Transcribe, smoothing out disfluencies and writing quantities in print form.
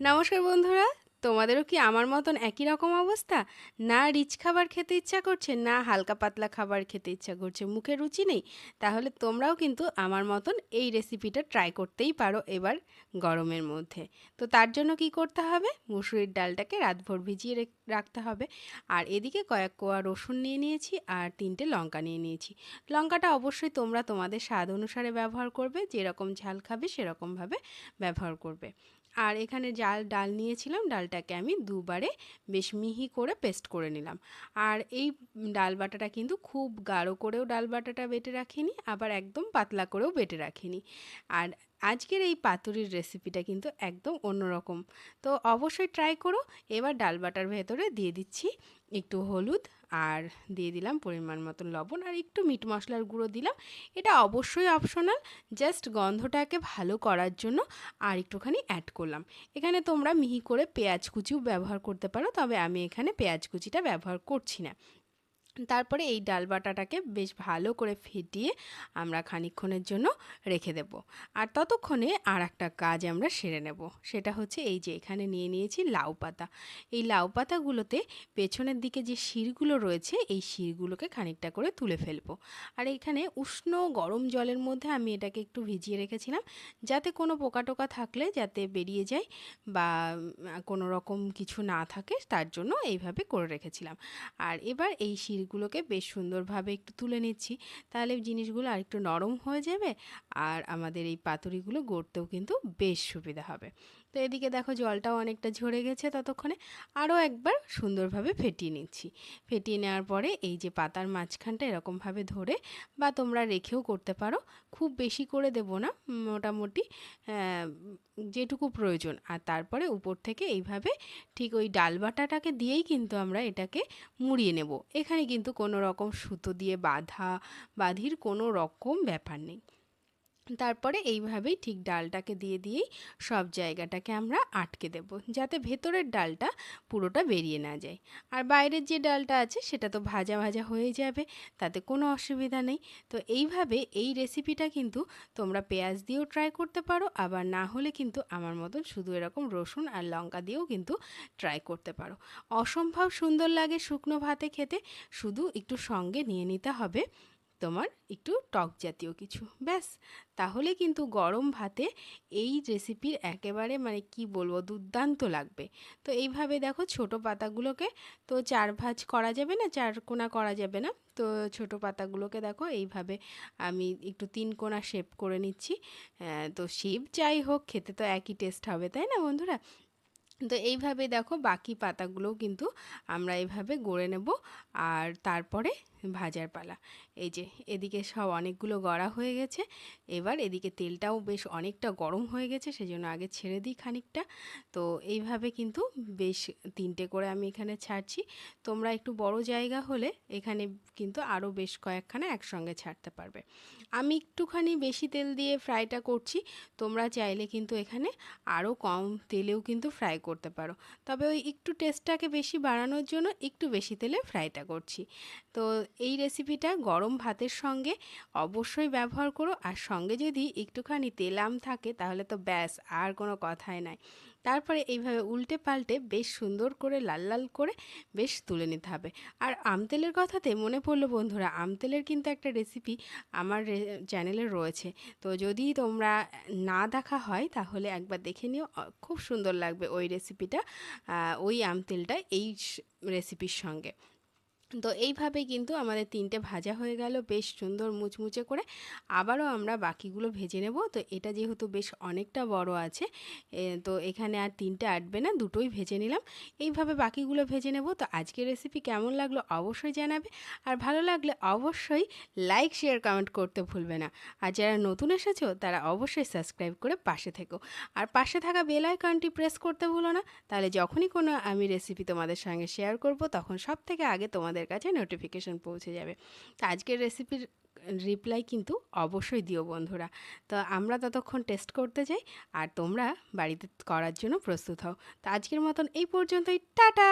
নমস্কার বন্ধুরা, তোমাদেরও কি আমার মতন একই রকম অবস্থা? না রিচ খাবার খেতে ইচ্ছা করছে, না হালকা পাতলা খাবার খেতে ইচ্ছা করছে, মুখে রুচি নেই? তাহলে তোমরাও কিন্তু আমার মতন এই রেসিপিটা ট্রাই করতেই পারো এবার গরমের মধ্যে। তো তার জন্য কি করতে হবে? মুসুরির ডালটাকে রাতভর ভিজিয়ে রাখতে হবে। আর এদিকে কয়েক কোয়া রসুন নিয়ে নিয়েছি আর 3টে লঙ্কা নিয়ে নিয়েছি। লঙ্কাটা অবশ্যই তোমরা তোমাদের স্বাদ অনুসারে ব্যবহার করবে, যেরকম ঝাল খাবে সেরকমভাবে ব্যবহার করবে। আর এখানে ডাল নিয়েছিলাম, ডালটাকে আমি দুবারে বেশ মিহি করে পেস্ট করে নিলাম। আর এই ডাল বাটাটা কিন্তু খুব গাঢ় করেও ডাল বাটাটা বেটে রাখিনি, আবার একদম পাতলা করেও বেটে রাখিনি। আর আজকের এই পাতুরির রেসিপিটা কিন্তু একদম অন্যরকম। তো অবশ্যই ট্রাই করো। এবার ডাল বাটার ভেতরে দিয়ে দিচ্ছি একটু হলুদ, আর দিয়ে দিলাম পরিমাণ মতন লবণ, আর একটু মিট মশলার গুঁড়ো দিলাম। এটা অবশ্যই অপশনাল, জাস্ট গন্ধটাকে ভালো করার জন্য আর একটুখানি অ্যাড করলাম। এখানে তোমরা মিহি করে পেঁয়াজ কুচিও ব্যবহার করতে পারো, তবে আমি এখানে পেঁয়াজ কুচিটা ব্যবহার করছি না। তারপরে এই ডাল বাটাটাকে বেশ ভালো করে ফেটিয়ে আমরা খানিকক্ষণের জন্য রেখে দেব। আর ততক্ষণে আর একটা কাজ আমরা সেরে নেব। সেটা হচ্ছে এই যে এখানে নিয়ে নিয়েছি লাউ পাতা। এই লাউ পাতাগুলোতে পেছনের দিকে যে শিরগুলো রয়েছে, এই শিরগুলোকে খানিকটা করে তুলে ফেলবো। আর এখানে উষ্ণ গরম জলের মধ্যে আমি এটাকে একটু ভিজিয়ে রেখেছিলাম, যাতে কোনো পোকা টোকা থাকলে যাতে বেরিয়ে যায় বা কোনো রকম কিছু না থাকে, তার জন্য এইভাবে করে রেখেছিলাম। আর এবার এই শিরগুলোকে বেশ সুন্দরভাবে একটু তুলে নিচ্ছি, তাহলে জিনিসগুলো আর একটু নরম হয়ে যাবে, আর আমাদের এই পাতুরিগুলো গড়তেও কিন্তু বেশ সুবিধা হবে। তো এদিকে দেখো জলটাও অনেকটা ঝরে গেছে, ততক্ষণে আরও একবার সুন্দরভাবে ফেটিয়ে নিচ্ছি। ফেটিয়ে নেওয়ার পরে এই যে পাতার মাঝখানটা এরকমভাবে ধরে, বা তোমরা রেখেও করতে পারো, খুব বেশি করে দেবো না, মোটামুটি যেটুকু প্রয়োজন। আর তারপরে উপর থেকে এইভাবে ঠিক ওই ডাল বাটাটাকে দিয়েই কিন্তু আমরা এটাকে মুড়িয়ে নেব। এখানে কিন্তু কোনো রকম সুতো দিয়ে বাঁধির কোনো রকম ব্যাপার নেই। তারপরে এইভাবেই ঠিক ডালটাকে দিয়েই সব জায়গাটাকে আমরা আটকে দেব, যাতে ভেতরের ডালটা পুরোটা বেরিয়ে না যায়। আর বাইরের যে ডালটা আছে সেটা তো ভাজা ভাজা হয়ে যাবে, তাতে কোনো অসুবিধা নেই। তো এইভাবে এই রেসিপিটা কিন্তু তোমরা পেঁয়াজ দিয়েও ট্রাই করতে পারো, আবার না হলে কিন্তু আমার মতন শুধু এরকম রসুন আর লঙ্কা দিয়েও কিন্তু ট্রাই করতে পারো। অসম্ভব সুন্দর লাগে শুকনো ভাতে খেতে। শুধু একটু সঙ্গে নিয়ে নিতে হবে তোমার একটু টক জাতীয় কিছু, ব্যাস। তাহলে কিন্তু গরম ভাতে এই রেসিপির একেবারে মানে কি বলবো, দুর্দান্ত লাগবে। তো এইভাবে দেখো ছোট পাতাগুলোকে তো চার ভাঁজ করা যাবে না, চার কোনা করা যাবে না, তো ছোট পাতাগুলোকে দেখো এইভাবে আমি একটু তিন কোনা শেপ করে নিচ্ছি। তো শেপ যাই হোক, খেতে তো একই টেস্ট হবে, তাই না বন্ধুরা? তো এইভাবে দেখো বাকি পাতাগুলোও কিন্তু আমরা এইভাবে গড়ে নেব। আর তারপরে ভাজার পালা। এই যে এদিকে সব অনেকগুলো গড়া হয়ে গেছে। এবার এদিকে তেলটাও বেশ অনেকটা গরম হয়ে গেছে, সেজন্য আগে ছেড়ে দিই খানিকটা। তো এইভাবে কিন্তু বেশ 3টে করে আমি এখানে ছাড়ছি। তোমরা একটু বড় জায়গা হলে এখানে কিন্তু আরও বেশ কয়েকখানা একসঙ্গে ছাড়তে পারবে। আমি একটুখানি বেশি তেল দিয়ে ফ্রাইটা করছি, তোমরা চাইলে কিন্তু এখানে আরও কম তেলেও কিন্তু ফ্রাই করতে পারো, তবে ওই একটু টেস্টটাকে বেশি বাড়ানোর জন্য একটু বেশি তেলে ফ্রাইটা করছি। তো এই রেসিপিটা গরম ভাতের সঙ্গে অবশ্যই ব্যবহার করো, আর সঙ্গে যদি একটুখানি তেলাম থাকে তাহলে তো ব্যাস, আর কোনো কথাই নাই। তারপরে এইভাবে উল্টে পাল্টে বেশ সুন্দর করে লাল লাল করে বেশ তুলে নিতে হবে। আর আমতেলের কথাতে মনে পড়লো বন্ধুরা, আমতেলের কিন্তু একটা রেসিপি আমার চ্যানেলে রয়েছে। তো যদি তোমরা না দেখা হয় তাহলে একবার দেখে নিও, খুব সুন্দর লাগবে ওই রেসিপিটা, ওই আমতেলটা এই রেসিপির সঙ্গে। তো এইভাবে কিন্তু আমাদের 3টে ভাজা হয়ে গেল বেশ সুন্দর মুচমুচে করে। আবারও আমরা বাকিগুলো ভেজে নেব। তো এটা যেহেতু বেশ অনেকটা বড় আছে, তো এখানে আর 3টে আটবে না, দুটোই ভেজে নিলাম। এইভাবে বাকিগুলো ভেজে নেব। তো আজকের রেসিপি কেমন লাগলো অবশ্যই জানাবে, আর ভালো লাগলে অবশ্যই লাইক শেয়ার কমেন্ট করতে ভুলবে না। আর যারা নতুন এসেছো তারা অবশ্যই সাবস্ক্রাইব করে পাশে থেকো, আর পাশে থাকা বেল আইকনটি প্রেস করতে ভুলো না, তাহলে যখনই কোনো আমি রেসিপি তোমাদের সঙ্গে শেয়ার করব তখন সব থেকে আগে তোমাদের কাছে নোটিফিকেশন পৌঁছে যাবে। তো আজকের রেসিপির রিপ্লাই কিন্তু অবশ্যই দিও বন্ধুরা। তো আমরা ততক্ষণ টেস্ট করতে যাই, আর তোমরা বাড়িতে করার জন্য প্রস্তুত হও। তো আজকের মতন এই পর্যন্তই, টাটা।